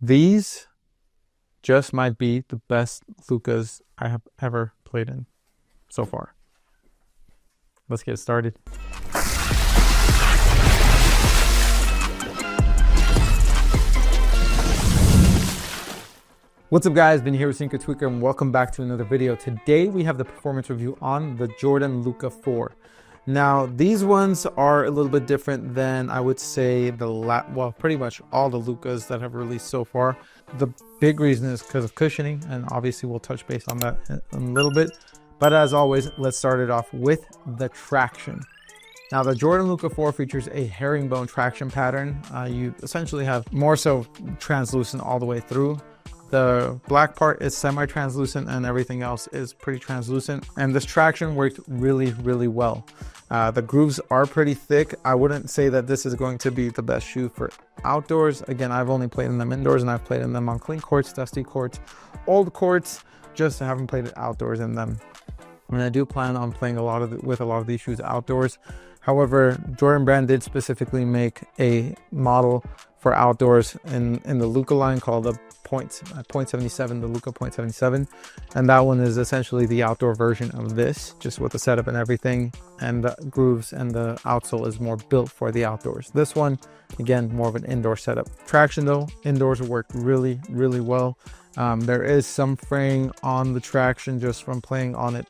These just might be the best Lukas I have ever played in so far. Let's get started. What's up guys, Ben here with Sinker Tweaker and welcome back to another video. Today we have the performance review on the Jordan Luka 4. Now these ones are a little bit different than I would say pretty much all the Lukas that have released so far. The big reason is because of cushioning, and obviously we'll touch base on that in a little bit. But as always, let's start it off with the traction. Now the Jordan Luka 4 features a herringbone traction pattern. You essentially have more so translucent all the way through. The black part is semi-translucent and everything else is pretty translucent. And this traction worked really well. The grooves are pretty thick. I wouldn't say that this is going to be the best shoe for outdoors. Again, I've only played in them indoors and I've played in them on clean courts, dusty courts, old courts, just haven't played it outdoors in them. And I do plan on playing with a lot of these shoes outdoors. However, Jordan Brand did specifically make a model for outdoors in the Luka line called the .77, the Luka .77, and that one is essentially the outdoor version of this, just with the setup and everything, and the grooves and the outsole is more built for the outdoors. This one, again, more of an indoor setup. Traction though, indoors worked really well. There is some fraying on the traction just from playing on it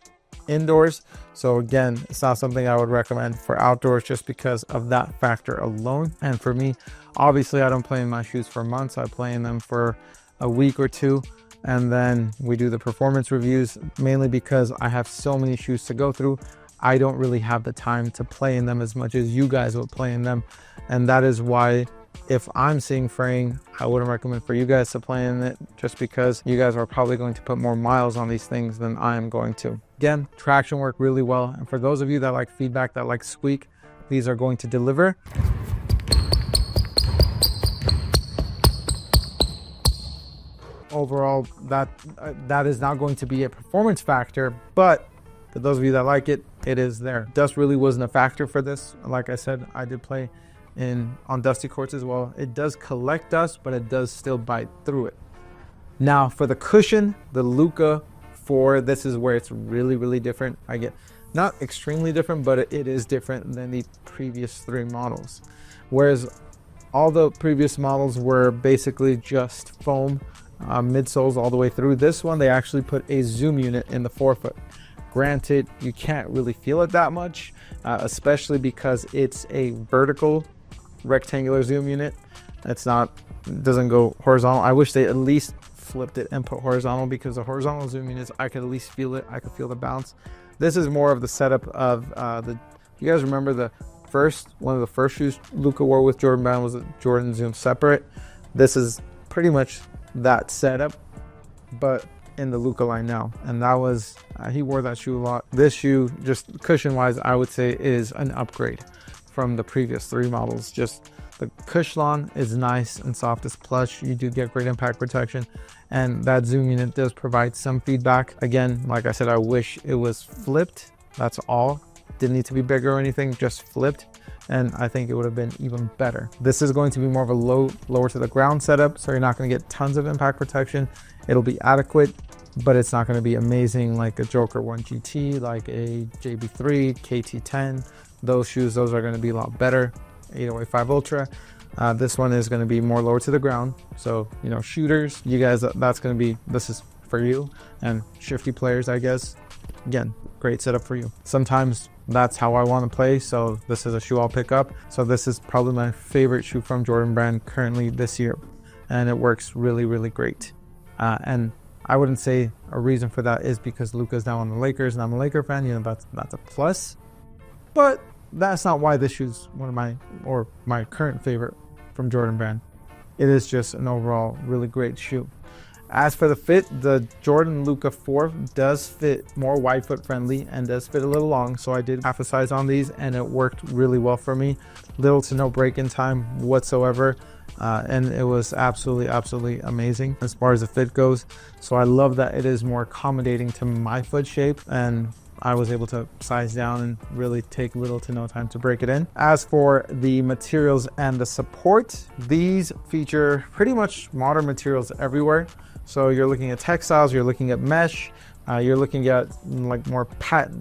indoors, so again, it's not something I would recommend for outdoors just because of that factor alone. And for me, obviously I don't play in my shoes for months. I play in them for a week or two, and then we do the performance reviews, mainly because I have so many shoes to go through. I don't really have the time to play in them as much as you guys would play in them, and that is why if I'm seeing fraying, I wouldn't recommend for you guys to play in it, just because you guys are probably going to put more miles on these things than I am going to. Again, traction worked really well, and for those of you that like feedback, that like squeak, these are going to deliver. Overall, that is not going to be a performance factor, but for those of you that like it, it is there. Dust really wasn't a factor for this. Like I said, I did play on dusty courts as well. It does collect dust, but it does still bite through it. Now for the cushion, the Luka 4, this is where it's really different. I get not extremely different, but it is different than the previous 3 models. Whereas all the previous models were basically just foam midsoles all the way through, this one they actually put a zoom unit in the forefoot. Granted, you can't really feel it that much, especially because it's a vertical rectangular zoom unit. Doesn't go horizontal. I wish they at least flipped it and put horizontal, because the horizontal zoom units, I could at least feel it. I could feel the bounce. This is more of the setup of you guys remember one of the first shoes Luka wore with Jordan Brand was a Jordan Zoom Separate. This is pretty much that setup, but in the Luka line now, and that was he wore that shoe a lot. This shoe, just cushion wise, I would say is an upgrade from the previous 3 models. Just the cushion is nice and soft as plush. You do get great impact protection, and that zoom unit does provide some feedback. Again, like I said, I wish it was flipped. That's all. Didn't need to be bigger or anything, just flipped, and I think it would have been even better. This is going to be more of a lower to the ground setup, so you're not going to get tons of impact protection. It'll be adequate, but it's not going to be amazing like a Joker 1 GT, like a JB3, KT10. Those shoes, those are going to be a lot better. 808 Ultra. This one is going to be more lower to the ground, so you know, shooters, you guys, this is for you, and shifty players, I guess. Again, great setup for you. Sometimes that's how I want to play, so this is a shoe I'll pick up. So this is probably my favorite shoe from Jordan Brand currently this year, and it works really great. And I wouldn't say a reason for that is because Luka's now on the Lakers and I'm a Laker fan. You know, that's a plus, but that's not why this shoe's one of my current favorite from Jordan Brand. It is just an overall really great shoe. As for the fit, the Jordan Luka 4 does fit more wide foot friendly and does fit a little long, so I did half a size on these and it worked really well for me. Little to no break-in time whatsoever, and it was absolutely amazing as far as the fit goes. So I love that it is more accommodating to my foot shape, and I was able to size down and really take little to no time to break it in. As for the materials and the support, these feature pretty much modern materials everywhere. So you're looking at textiles, you're looking at mesh, you're looking at like more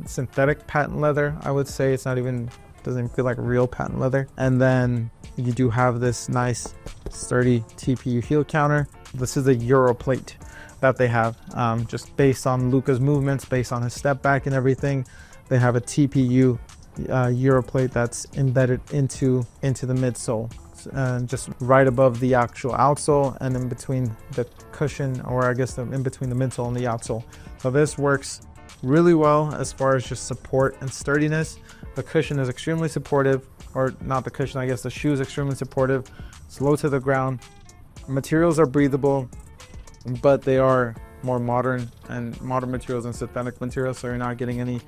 synthetic patent leather. I would say it's not even, doesn't even feel like real patent leather. And then you do have this nice sturdy TPU heel counter. This is a Euro plate that they have, just based on Luka's movements, based on his step back and everything. They have a TPU Euro plate that's embedded into the midsole, just right above the actual outsole and in between the cushion, or I guess in between the midsole and the outsole. So this works really well as far as just support and sturdiness. The cushion is extremely supportive, or not the cushion, I guess the shoe is extremely supportive. It's low to the ground. Materials are breathable, but they are more modern materials and synthetic materials, so you're not getting any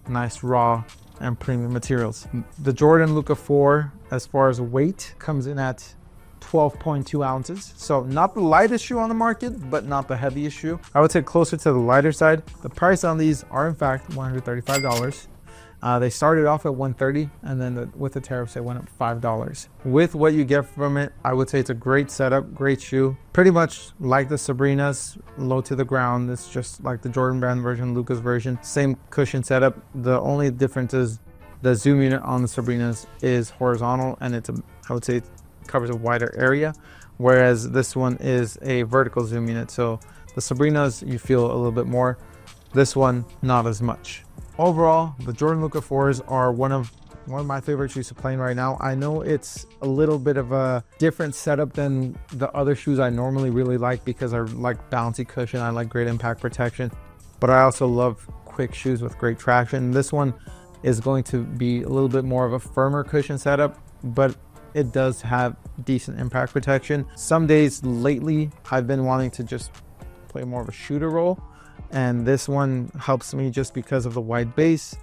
nice raw and premium materials. The Jordan Luka 4, as far as weight, comes in at 12.2 ounces. So not the lightest shoe on the market, but not the heaviest shoe. I would say closer to the lighter side. The price on these are in fact $135. They started off at $130, and then with the tariffs, they went up $5. With what you get from it, I would say it's a great setup, great shoe. Pretty much like the Sabrinas, low to the ground. It's just like the Jordan Brand version, Luka's version. Same cushion setup. The only difference is the zoom unit on the Sabrinas is horizontal, and I would say it covers a wider area, whereas this one is a vertical zoom unit. So the Sabrinas, you feel a little bit more. This one, not as much. Overall, the Jordan Luka 4s are one of my favorite shoes to play in right now. I know it's a little bit of a different setup than the other shoes I normally really like, because I like bouncy cushion, I like great impact protection, but I also love quick shoes with great traction. This one is going to be a little bit more of a firmer cushion setup, but it does have decent impact protection. Some days lately, I've been wanting to just play more of a shooter role, and this one helps me just because of the wide base,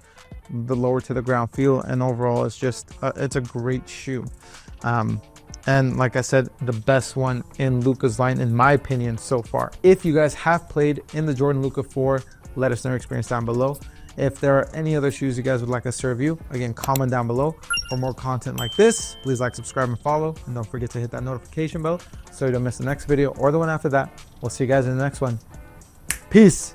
the lower to the ground feel, and overall it's just it's a great shoe. And like I said, the best one in Luka's line in my opinion so far. If you guys have played in the Jordan Luka 4, let us know your experience down below. If there are any other shoes you guys would like us to review, again, comment down below. For more content like this, please like, subscribe, and follow, and don't forget to hit that notification bell so you don't miss the next video or the one after that. We'll see you guys in the next one. Peace.